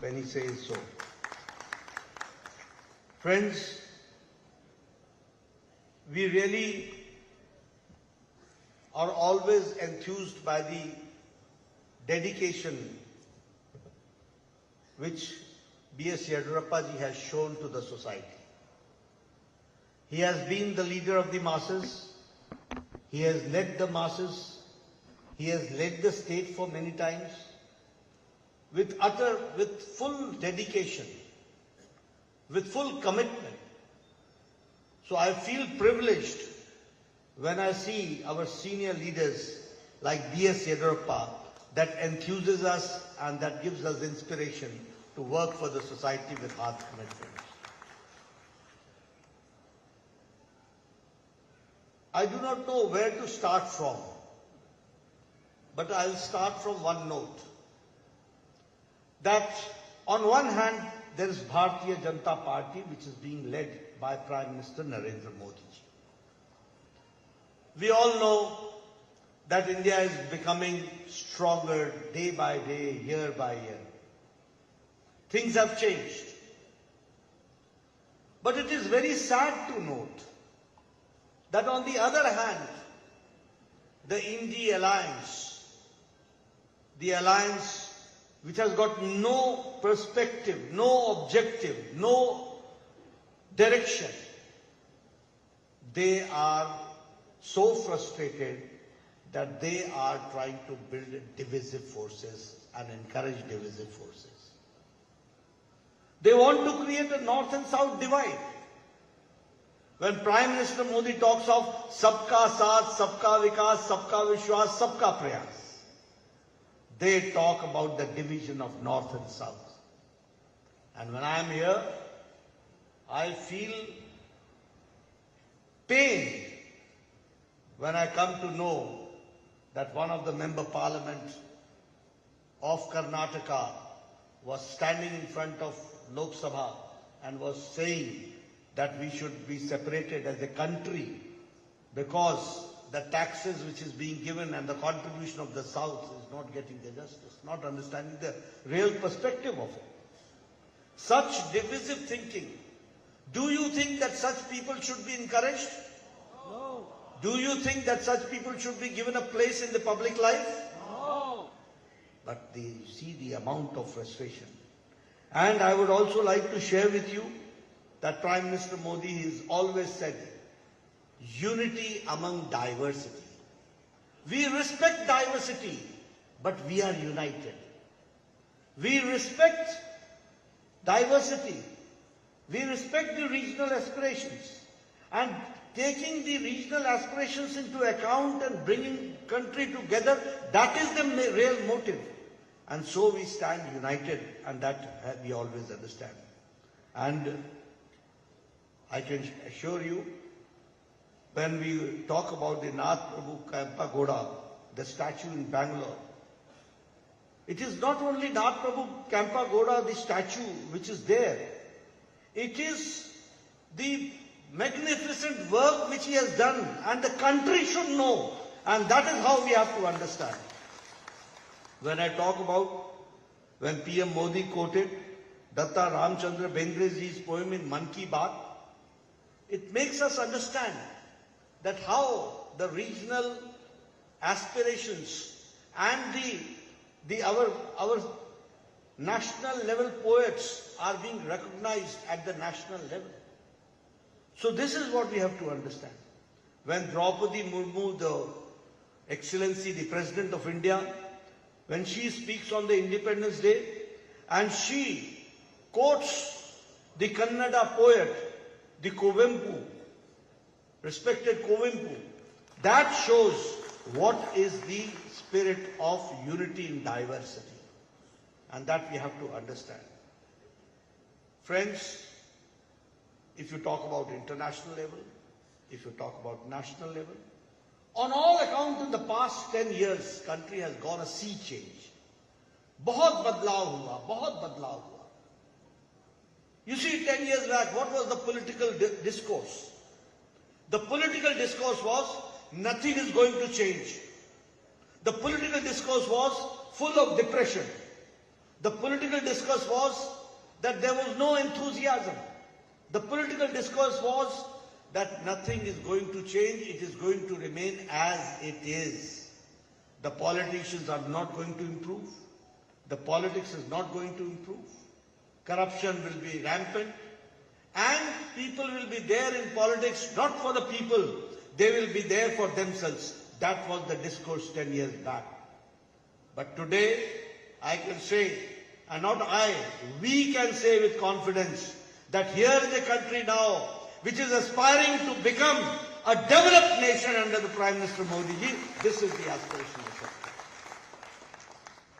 when he says so. Friends, we really are always enthused by the dedication which B.S. Yediyurappa ji has shown to the society. He has been the leader of the masses. He has led the masses. He has led the state for many times with full dedication, with full commitment. So I feel privileged when I see our senior leaders like B.S. Yediyurappa that enthuses us and that gives us inspiration to work for the society with heart commitment. I do not know where to start from, but I'll start from one note. That on one hand, there is Bharatiya Janata Party, which is being led by Prime Minister Narendra Modi ji. We all know that India is becoming stronger day by day, year by year. Things have changed. But it is very sad to note that on the other hand, the India alliance, the alliance which has got no perspective, no objective, no direction, they are so frustrated that they are trying to build divisive forces and encourage divisive forces. They want to create a north and south divide. When Prime Minister Modi talks of Sabka Saath, Sabka Vikas, Sabka Vishwas, Sabka Prayas, they talk about the division of north and south. And when I am here, I feel pain when I come to know that one of the member parliament of Karnataka was standing in front of Lok Sabha and was saying that we should be separated as a country because the taxes which is being given and the contribution of the South is not getting the justice, not understanding the real perspective of it. Such divisive thinking, do you think that such people should be encouraged? No. Do you think that such people should be given a place in the public life? No. But they see the amount of frustration. And I would also like to share with you that Prime Minister Modi has always said, unity among diversity. We respect diversity, but we are united. We respect diversity. We respect the regional aspirations. And taking the regional aspirations into account and bringing country together, that is the real motive. And so we stand united, and that we always understand. And I can assure you, when we talk about the Nath Prabhu Kempagoda, the statue in Bangalore, it is not only Nath Prabhu Kempagoda, the statue which is there, it is the magnificent work which he has done, and the country should know, and that is how we have to understand. When I talk about, when PM Modi quoted Datta Ramchandra Bendreji's poem in Man Ki Baat, it makes us understand that how the regional aspirations and our national level poets are being recognized at the national level. So this is what we have to understand. When Draupadi Murmu, the Excellency, the President of India, when she speaks on the Independence Day and she quotes the Kannada poet, the Kuvempu, respected Kuvempu, that shows what is the spirit of unity in diversity. And that we have to understand. Friends, if you talk about international level, if you talk about national level, on all accounts in the past 10 years, country has gone a sea change. बहुत बदलाव हुआ, बहुत बदलाव हुआ. You see, 10 years back, what was the political discourse? The political discourse was, nothing is going to change. The political discourse was full of depression. The political discourse was that there was no enthusiasm. The political discourse was that nothing is going to change, it is going to remain as it is. The politicians are not going to improve. The politics is not going to improve. Corruption will be rampant. And people will be there in politics not for the people, they will be there for themselves. That was the discourse 10 years back. But today, I can say, and not I, we can say with confidence that here is a country now which is aspiring to become a developed nation under the Prime Minister Modi ji. This is the aspiration of the country.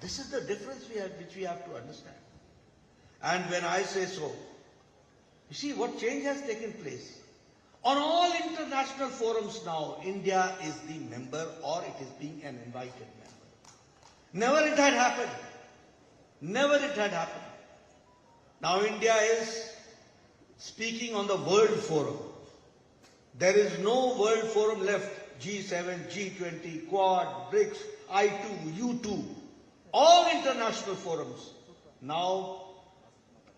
This is the difference which we have to understand. And when I say so, you see what change has taken place. On all international forums now, India is the member or it is being an invited member. Never it had happened. Never it had happened. Now India is speaking on the World Forum. There is no World Forum left. G7, G20, Quad, BRICS, I2, U2, all international forums. Now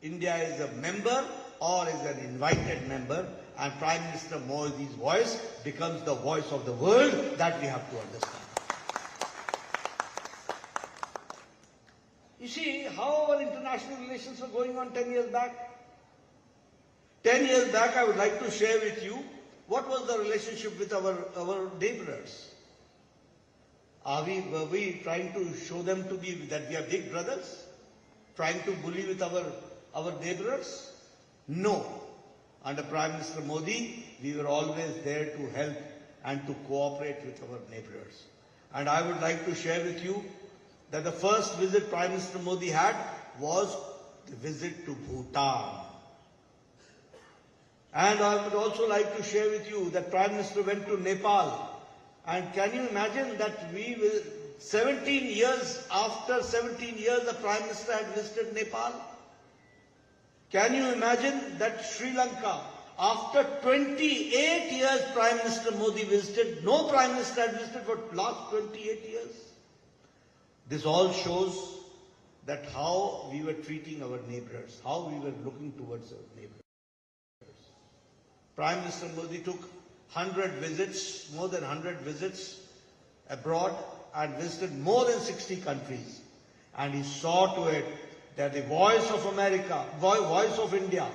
India is a member or is an invited member, and Prime Minister Modi's voice becomes the voice of the world. That we have to understand. You see how our international relations were going on 10 years back? 10 years back, I would like to share with you what was the relationship with our neighbors. Were we trying to show them that we are big brothers? Trying to bully with our neighbors? No. Under Prime Minister Modi, we were always there to help and to cooperate with our neighbors. And I would like to share with you that the first visit Prime Minister Modi had was the visit to Bhutan. And I would also like to share with you that Prime Minister went to Nepal. And can you imagine that 17 years, after 17 years, the Prime Minister had visited Nepal? Can you imagine that Sri Lanka, after 28 years Prime Minister Modi visited, no Prime Minister had visited for last 28 years? This all shows that how we were treating our neighbors, how we were looking towards our neighbors. Prime Minister Modi took 100 visits, more than 100 visits abroad and visited more than 60 countries. And he saw to it that the voice of America, voice of India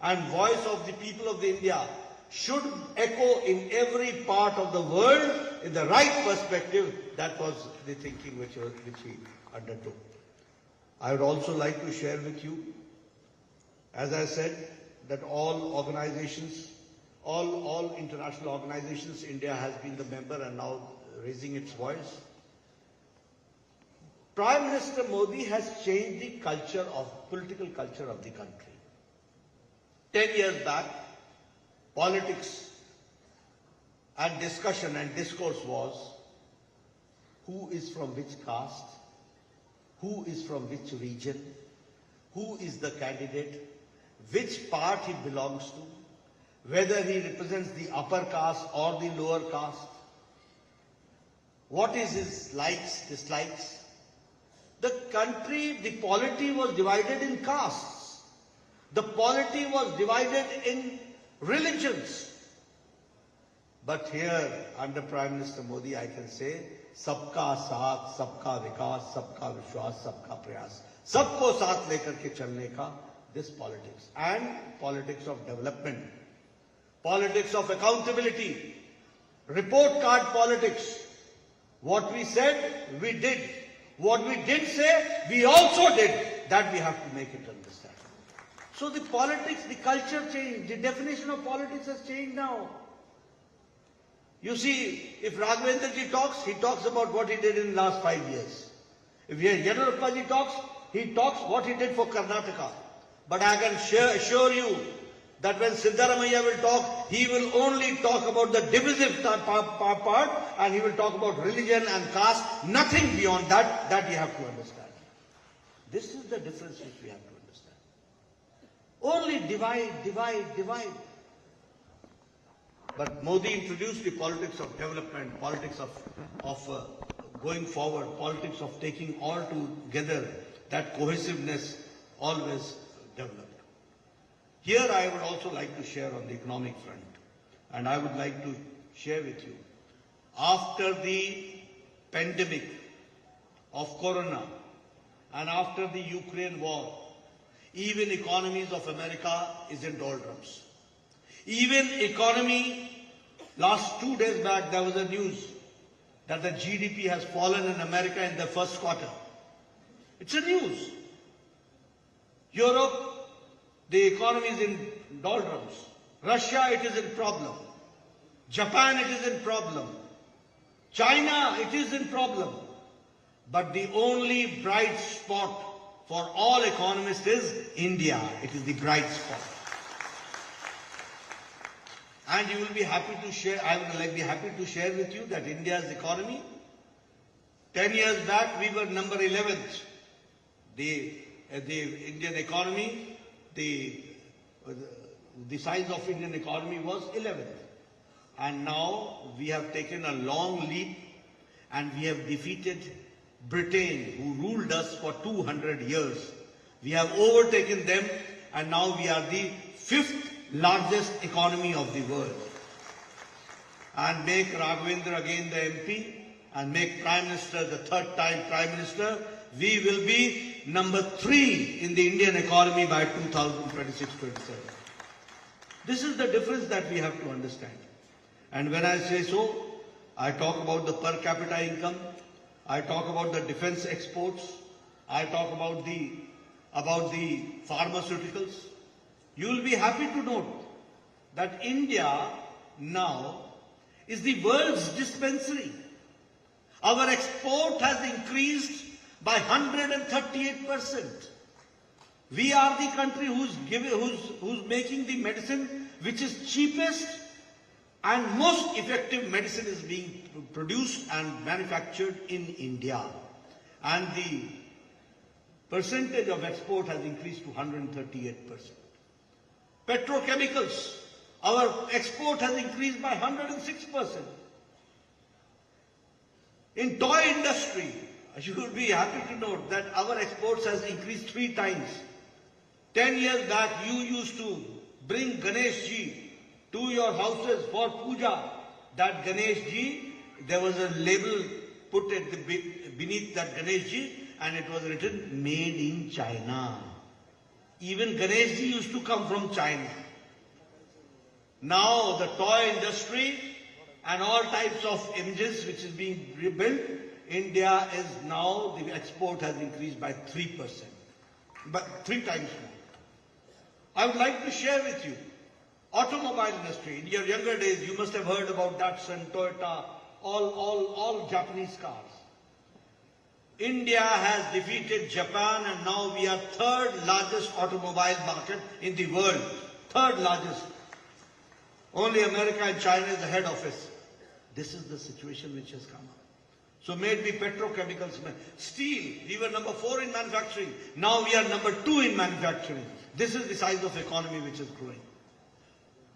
and voice of the people of the India should echo in every part of the world in the right perspective. That was the thinking which he undertook. I would also like to share with you, as I said, that all organizations, all international organizations, India has been the member and now raising its voice. Prime Minister Modi has changed the culture political culture of the country. 10 years back, politics and discussion and discourse was who is from which caste, who is from which region, who is the candidate, which part he belongs to, whether he represents the upper caste or the lower caste, what is his likes, dislikes. The country, the polity was divided in castes. The polity was divided in religions. But here, under Prime Minister Modi, I can say, सबका साथ, सबका विकास, सबका विश्वास, सबका प्रयास, सबको साथ लेकर के चलने का, this politics and politics of development, politics of accountability, report card politics. What we said, we did. What we did say, we also did. That we have to make it understand. So the politics, the culture changed. The definition of politics has changed now. You see, if Raghavendra ji talks, he talks about what he did in the last 5 years. If Yediyurappa ji talks, he talks what he did for Karnataka. But I can assure you that when Siddaramaiah will talk, he will only talk about the divisive part and he will talk about religion and caste, nothing beyond that, that you have to understand. This is the difference which we have to understand. Only divide, divide, divide. But Modi introduced the politics of development, politics of going forward, politics of taking all together, that cohesiveness always developed. Here I would also like to share on the economic front, and I would like to share with you, after the pandemic of Corona and after the Ukraine war, even economies of America is in doldrums. Even economy, last 2 days back there was a news that the GDP has fallen in America in the first quarter. It's a news. Europe, the economy is in doldrums. Russia, it is in problem. Japan, it is in problem. China, it is in problem. But the only bright spot for all economists is India. It is the bright spot. And you will be happy to share, I would be happy to share with you that India's economy, 10 years back we were number 11th. The Indian economy, the size of Indian economy was 11th. And now we have taken a long leap and we have defeated Britain, who ruled us for 200 years. We have overtaken them and now we are the 5th largest economy of the world. And make Raghavendra again the MP and make Prime Minister the 3rd time Prime Minister, we will be number 3 in the Indian economy by 2026-27. This is the difference that we have to understand. And when I say so, I talk about the per capita income, I talk about the defense exports, I talk about the pharmaceuticals. You will be happy to note that India now is the world's dispensary. Our export has increased by 138%. We are the country who's making the medicine which is cheapest and most effective medicine is being produced and manufactured in India. And the percentage of export has increased to 138%. Petrochemicals, our export has increased by 106%. In toy industry, you will be happy to note that our exports has increased 3 times. 10 years back, you used to bring Ganesh Ji to your houses for puja. That Ganesh Ji, there was a label put at beneath that Ganesh Ji and it was written made in China. Even Ganesh Ji used to come from China. Now the toy industry and all types of images which is being rebuilt, India is now, the export has increased by 3%, but 3 times more. I would like to share with you, automobile industry. In your younger days, you must have heard about Datsun, Toyota, all Japanese cars. India has defeated Japan and now we are 3rd largest automobile market in the world. 3rd largest. Only America and China is the head office. This is the situation which has come up. So may it be petrochemicals, steel, we were number 4 in manufacturing. Now we are number 2 in manufacturing. This is the size of economy which is growing.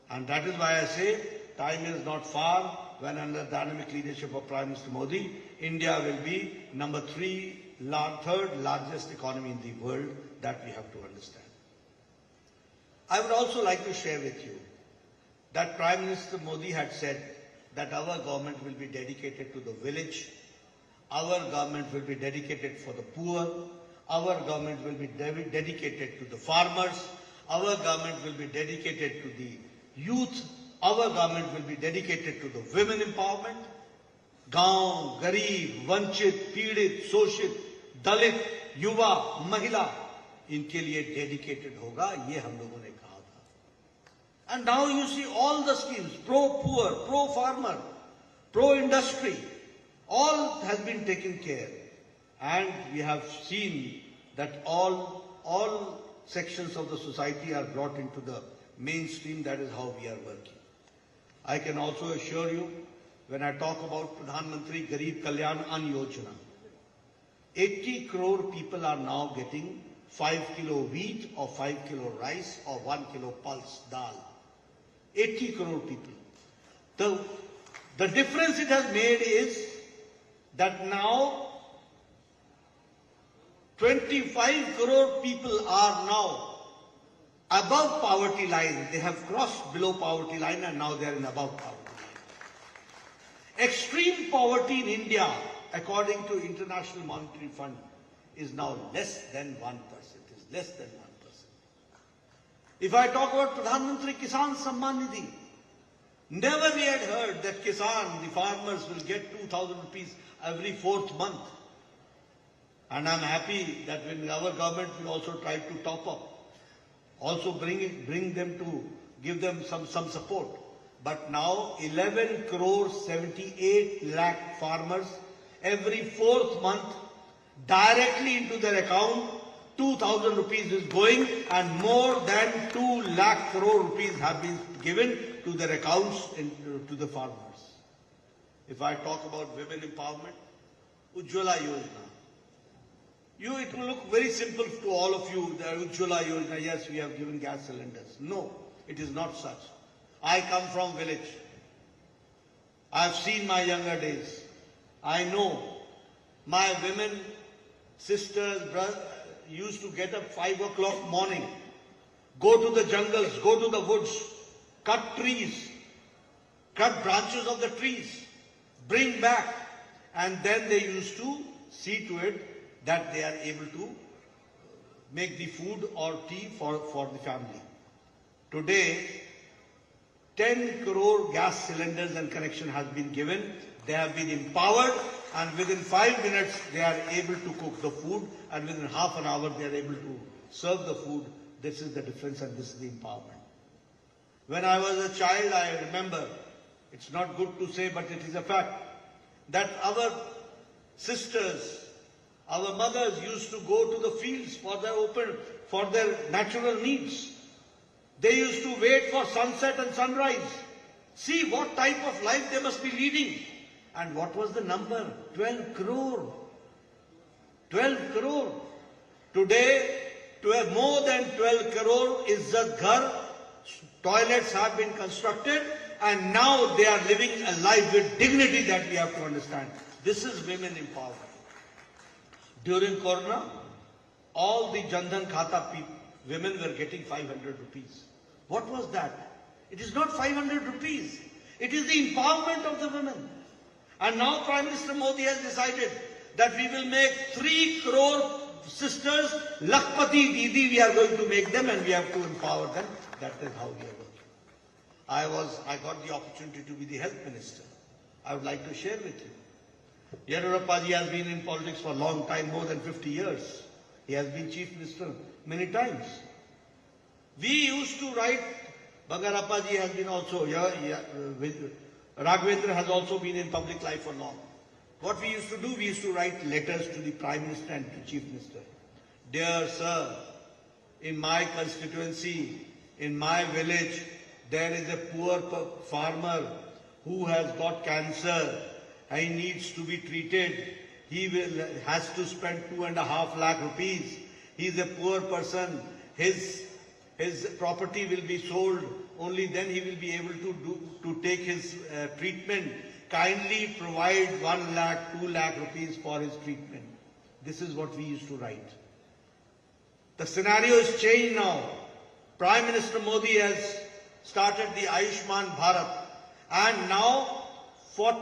And that is why I say time is not far when under dynamic leadership of Prime Minister Modi, India will be number 3rd largest economy in the world. That we have to understand. I would also like to share with you that Prime Minister Modi had said that our government will be dedicated to the village, our government will be dedicated for the poor, our government will be dedicated to the farmers, our government will be dedicated to the youth, our government will be dedicated to the women empowerment. गांव, गरीब, वंचित, पीड़ित, शोषित, दलित, युवा, महिला, इनके लिए dedicated होगा, ये हम लोगों ने कहा था. And now you see all the schemes, pro-poor, pro-farmer, pro-industry, all has been taken care. And we have seen that all sections of the society are brought into the mainstream. That is how we are working. I can also assure you, when I talk about Pradhan Mantri Garib Kalyan Ann Yojana, 80 crore people are now getting 5 kilo wheat or 5 kilo rice or 1 kilo pulse dal. 80 crore people. The difference it has made is that now 25 crore people are now above poverty line. They have crossed below poverty line and now they are in above poverty line. Extreme poverty in India, according to International Monetary Fund, is now less than 1%. Is less than 1%. If I talk about Pradhan Mantri Kisan Samman Nidhi, never we had heard that Kisan, the farmers, will get 2,000 rupees every fourth month. And I'm happy that when our government will also try to top up, also bring them to give them some support. But now 11 crore 78 lakh farmers every fourth month directly into their account 2,000 rupees is going, and more than 2 lakh crore rupees have been given to their accounts to the farmers. If I talk about women empowerment, Ujjwala Yojana. It will look very simple to all of you, the Ujjwala Yojana, yes, we have given gas cylinders. No, it is not such. I come from village. I have seen my younger days. I know my women, sisters, brothers, used to get up 5 o'clock morning, go to the jungles, go to the woods, cut trees, cut branches of the trees, bring back, and then they used to see to it that they are able to make the food or tea for the family. Today, 10 crore gas cylinders and connection has been given. They have been empowered, and within 5 minutes they are able to cook the food, and within half an hour they are able to serve the food. This is the difference and this is the empowerment. When I was a child, I remember, it's not good to say but it is a fact, that our sisters, our mothers used to go to the fields for their natural needs. They used to wait for sunset and sunrise. See what type of life they must be leading. And what was the number? 12 crore. 12 crore. Today, more than 12 crore Izzat Ghar, toilets have been constructed, and now they are living a life with dignity that we have to understand. This is women empowerment. During Corona, all the Jandhan Khata women were getting 500 rupees. What was that? It is not 500 rupees. It is the empowerment of the women. And now Prime Minister Modi has decided that we will make 3 crore sisters, Lakhpati Didi, we are going to make them, and we have to empower them. That is how we are working. I got the opportunity to be the health minister. I would like to share with you. Yediyurappa ji has been in politics for a long time, more than 50 years. He has been chief minister many times. We used to write, Bangarappa ji has been also, Raghavendra has also been in public life for long. What we used to do, we used to write letters to the Prime Minister and to Chief Minister. Dear Sir, in my constituency, in my village, there is a poor farmer who has got cancer. He needs to be treated. He has to spend 2.5 lakh rupees. He is a poor person. His property will be sold. Only then he will be able to take his treatment. Kindly provide 1 lakh, 2 lakh rupees for his treatment. This is what we used to write. The scenario is changed now. Prime Minister Modi has started the Ayushman Bharat, and now for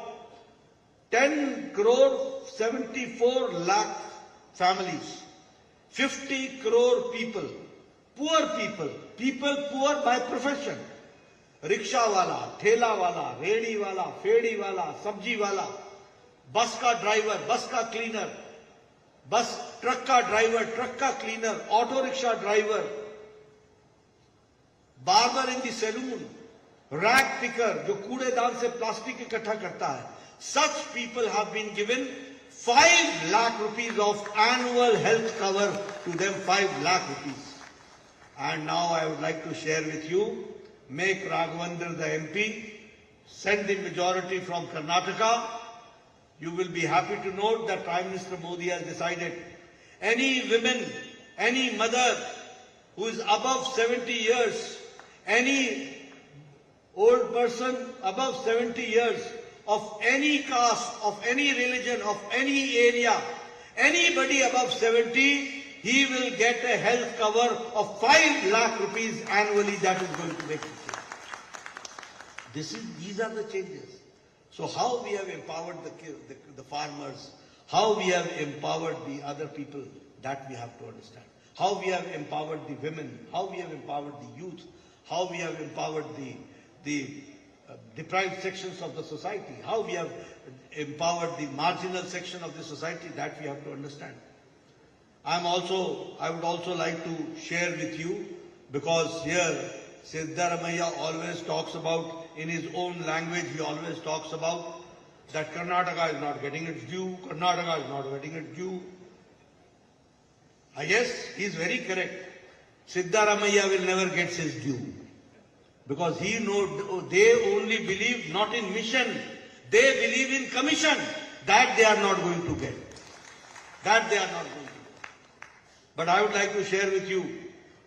10 crore 74 lakh families, 50 crore people, people poor by profession, rickshaw wala, thela wala, redi wala, fedi wala, sabji wala, bus ka driver, bus ka cleaner, truck ka driver, truck ka cleaner, auto rickshaw driver, barber in the saloon, rag picker, जो कूड़ेदान से plastic इकट्ठा करता है, such people have been given 5 lakh rupees of annual health cover to them, 5 lakh rupees. And now I would like to share with you, make Raghavendra the MP, send the majority from Karnataka. You will be happy to note that Prime Minister Modi has decided any women, any mother who is above 70 years, any old person above 70 years, of any caste, of any religion, of any area, Anybody above 70, he will get a health cover of 5 lakh rupees annually. That is going to make a change. These are the changes. So how we have empowered the farmers, how we have empowered the other people, that we have to understand. How we have empowered the women, how we have empowered the youth, how we have empowered the deprived sections of the society, how we have empowered the marginal section of the society, that we have to understand. I would also like to share with you, because here Siddaramaiah always talks about, in his own language, he always talks about that Karnataka is not getting its due, Karnataka is not getting its due. Yes, he is very correct. Siddaramaiah will never get his due. Because they only believe not in mission, they believe in commission. That they are not going to get. That they are not going to get. But I would like to share with you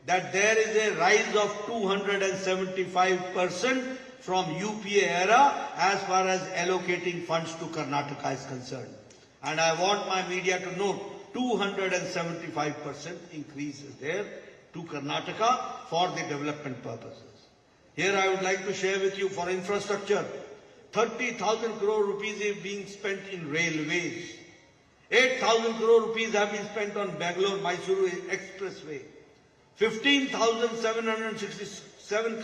that there is a rise of 275% from UPA era as far as allocating funds to Karnataka is concerned. And I want my media to note, 275% increase is there to Karnataka for the development purposes. Here I would like to share with you, for infrastructure, 30,000 crore rupees is being spent in railways. 8,000 crore rupees have been spent on Bangalore-Mysuru Expressway. 15,767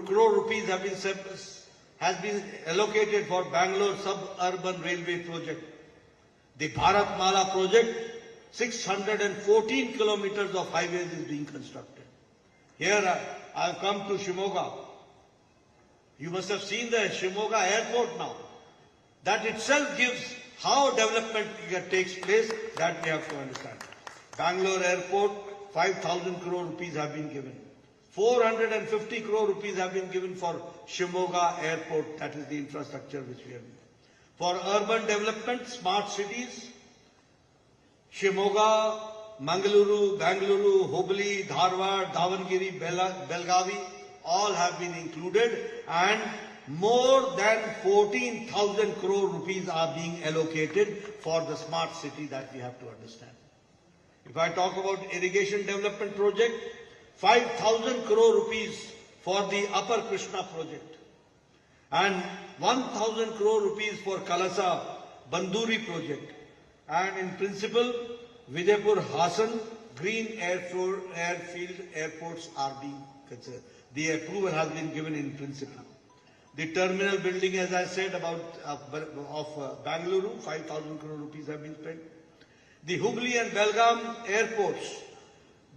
crore rupees has been allocated for Bangalore suburban railway project. The Bharatmala project, 614 kilometers of highways is being constructed. Here I have come to Shivamogga. You must have seen the Shivamogga airport now. That itself gives how development takes place, that we have to understand. Bangalore airport, 5,000 crore rupees have been given. 450 crore rupees have been given for Shivamogga airport, that is the infrastructure which we have. For urban development, smart cities, Shivamogga, Mangaluru, Bangalore, Hubli, Dharwad, Davangere, Belgavi, all have been included, and more than 14,000 crore rupees are being allocated for the smart city, that we have to understand. If I talk about irrigation development project, 5,000 crore rupees for the Upper Krishna project, and 1,000 crore rupees for Kalasa Banduri project, and in principle, Vijaypur Hassan green airfield airports are being considered. The approval has been given in principle. The terminal building, as I said, of Bangalore, 5,000 crore rupees have been spent. The Hubli and Belgaum airports,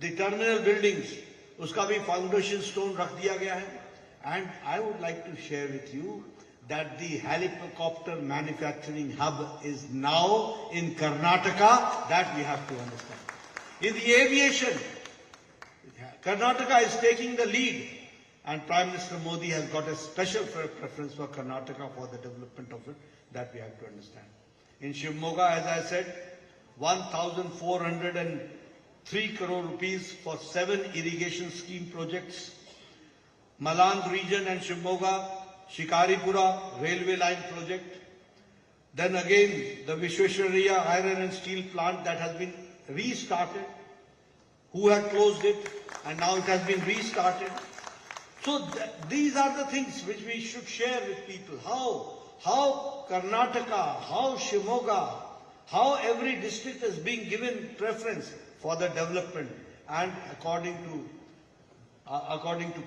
the terminal buildings, uska bhi foundation stone rakh diya gaya hai. And I would like to share with you that the helicopter manufacturing hub is now in Karnataka, that we have to understand. In the aviation, Karnataka is taking the lead, and Prime Minister Modi has got a special preference for Karnataka for the development of it, that we have to understand. In Shivamogga, as I said, 1,403 crore rupees for 7 irrigation scheme projects. Maland region and Shivamogga, Shikaripura railway line project. Then again, the Vishweshwaraya iron and steel plant that has been restarted. Who had closed it, and now it has been restarted. So these are the things which we should share with people. How Karnataka, how Shivamogga, how every district is being given preference for the development. And according to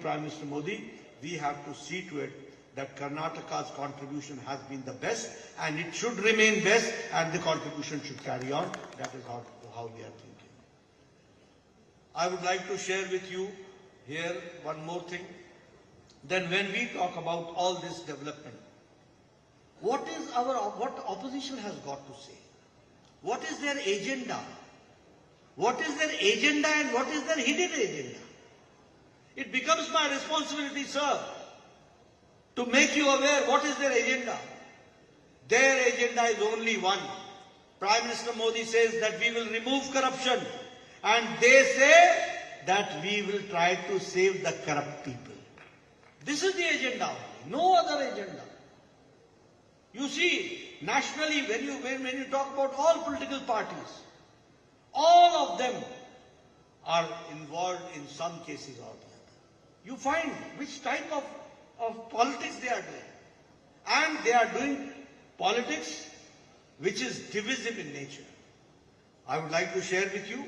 Prime Minister Modi, we have to see to it that Karnataka's contribution has been the best, and it should remain best, and the contribution should carry on. That is how we are thinking. I would like to share with you here one more thing. Then when we talk about all this development, what opposition has got to say? What is their agenda? What is their agenda and what is their hidden agenda? It becomes my responsibility, sir, to make you aware what is their agenda. Their agenda is only one. Prime Minister Modi says that we will remove corruption, and they say that we will try to save the corrupt people. This is the agenda only, no other agenda. You see, nationally, when you talk about all political parties, all of them are involved in some cases or the other. You find which type of politics they are doing. And they are doing politics which is divisive in nature. I would like to share with you,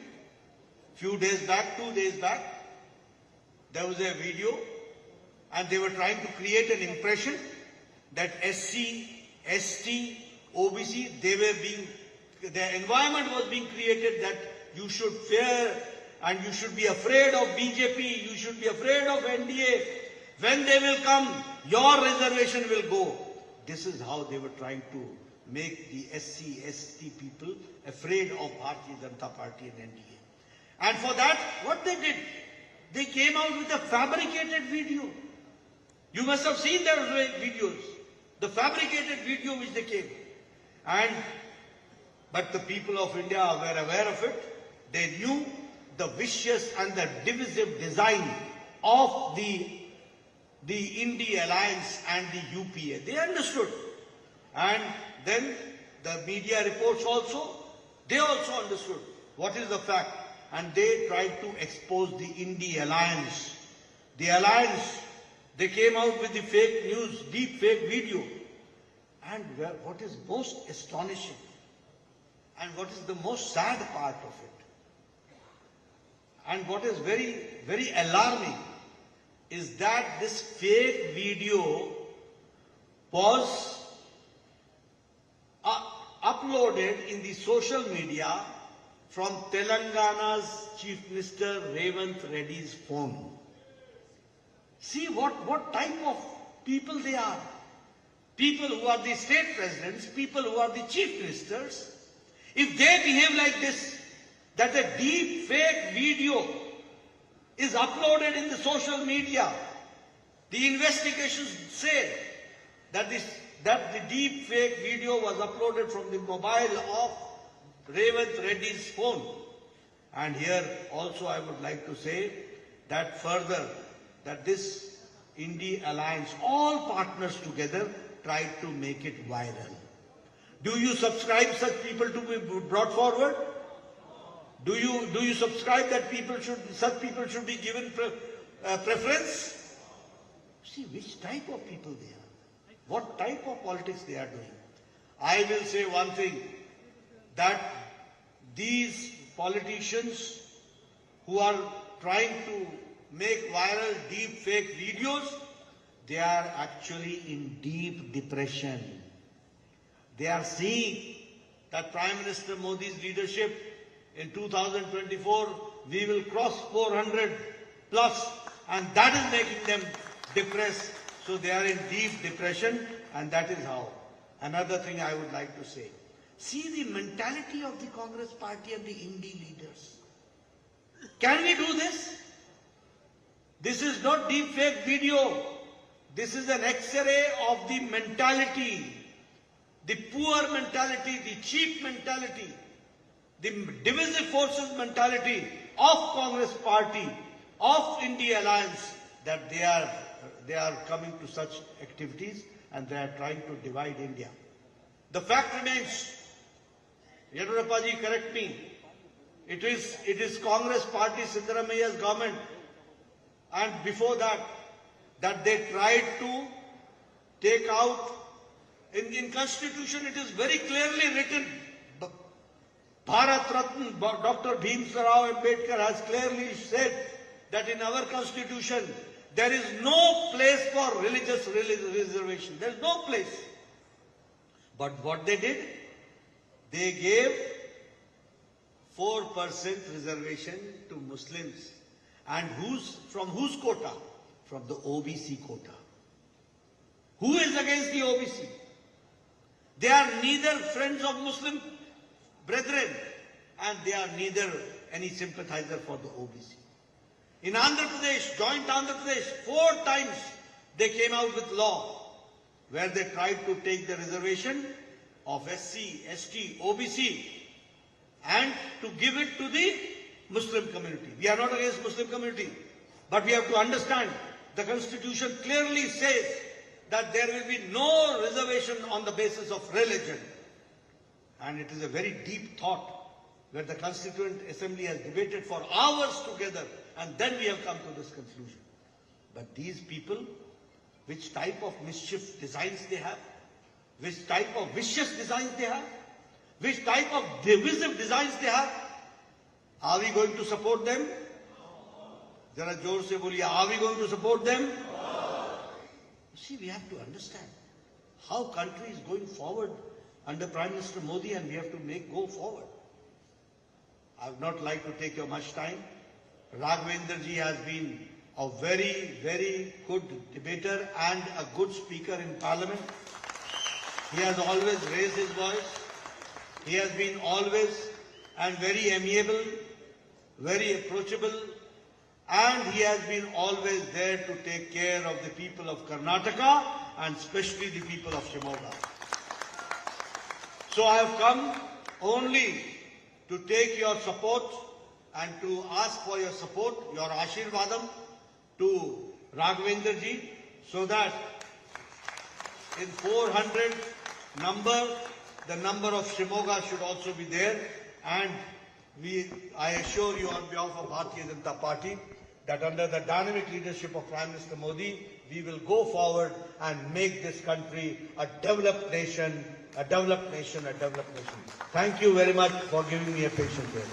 few days back, 2 days back, there was a video and they were trying to create an impression that SC, ST, OBC, their environment was being created that you should fear and you should be afraid of BJP, you should be afraid of NDA. When they will come, your reservation will go. This is how they were trying to make the SC, ST people afraid of Bharatiya Janata Party and NDA. And for that, what they did, they came out with a fabricated video. You must have seen those videos, the fabricated video which they came. But the people of India were aware of it. They knew the vicious and the divisive design of the India Alliance and the UPA. They understood. And then the media reports also, they also understood what is the fact. And they tried to expose the India Alliance. The alliance, they came out with the fake news, deep fake video. And what is most astonishing and what is the most sad part of it, and what is very, very alarming, is that this fake video was uploaded in the social media from Telangana's Chief Minister Revanth Reddy's phone. See what type of people they are. People who are the state presidents, people who are the chief ministers. If they behave like this, that a deep fake video is uploaded in the social media, the investigations say that the deep fake video was uploaded from the mobile of Revanth Reddy's phone. And here also I would like to say that further, that this India Alliance, all partners together, tried to make it viral. Do you subscribe such people to be brought forward? Do you subscribe that such people should be given preference? See which type of people they are, what type of politics they are doing. I will say one thing, that these politicians who are trying to make viral deep fake videos, they are actually in deep depression. They are seeing that Prime Minister Modi's leadership in 2024, we will cross 400 plus, and that is making them depressed. So they are in deep depression, and that is how. Another thing I would like to say, see the mentality of the Congress party and the Indie leaders. Can we do this? This is not deep fake video. This is an X-ray of the mentality, the poor mentality, the cheap mentality, the divisive forces mentality of Congress party, of India Alliance, that they are coming to such activities and they are trying to divide India. The fact remains, Yadurappaji, correct me, it is Congress party, Siddaramaia's government, and before that they tried to take out, in Constitution it is very clearly written, Bharat Ratna, Dr. Bhimsarao Ambedkar has clearly said that in our Constitution there is no place for religious reservation. There is no place. But what they did, they gave 4% reservation to Muslims. And from whose quota? From the OBC quota. Who is against the OBC? They are neither friends of Muslim brethren and they are neither any sympathizer for the OBC. In Andhra Pradesh, joint Andhra Pradesh, 4 times they came out with law where they tried to take the reservation of SC, ST, OBC and to give it to the Muslim community. We are not against Muslim community, but we have to understand the Constitution clearly says that there will be no reservation on the basis of religion. And it is a very deep thought where the Constituent Assembly has debated for hours together, and then we have come to this conclusion. But these people, which type of mischief designs they have, which type of vicious designs they have, which type of divisive designs they have, are we going to support them? Jara jor se boliye, are we going to support them? See, we have to understand how country is going forward under Prime Minister Modi, and we have to go forward. I would not like to take your much time. Raghavendra ji has been a very, very good debater and a good speaker in Parliament. He has always raised his voice. He has been always and very amiable, very approachable, and he has been always there to take care of the people of Karnataka and especially the people of Shivamogga. So I have come only to take your support and to ask for your support, your Ashirvadam to Raghavendra ji, so that in 400 number, the number of Shivamogga should also be there. And I assure you on behalf of Bharatiya Janata Party that under the dynamic leadership of Prime Minister Modi, we will go forward and make this country a developed nation, a developed nation, a developed nation. Thank you very much for giving me a patient hearing.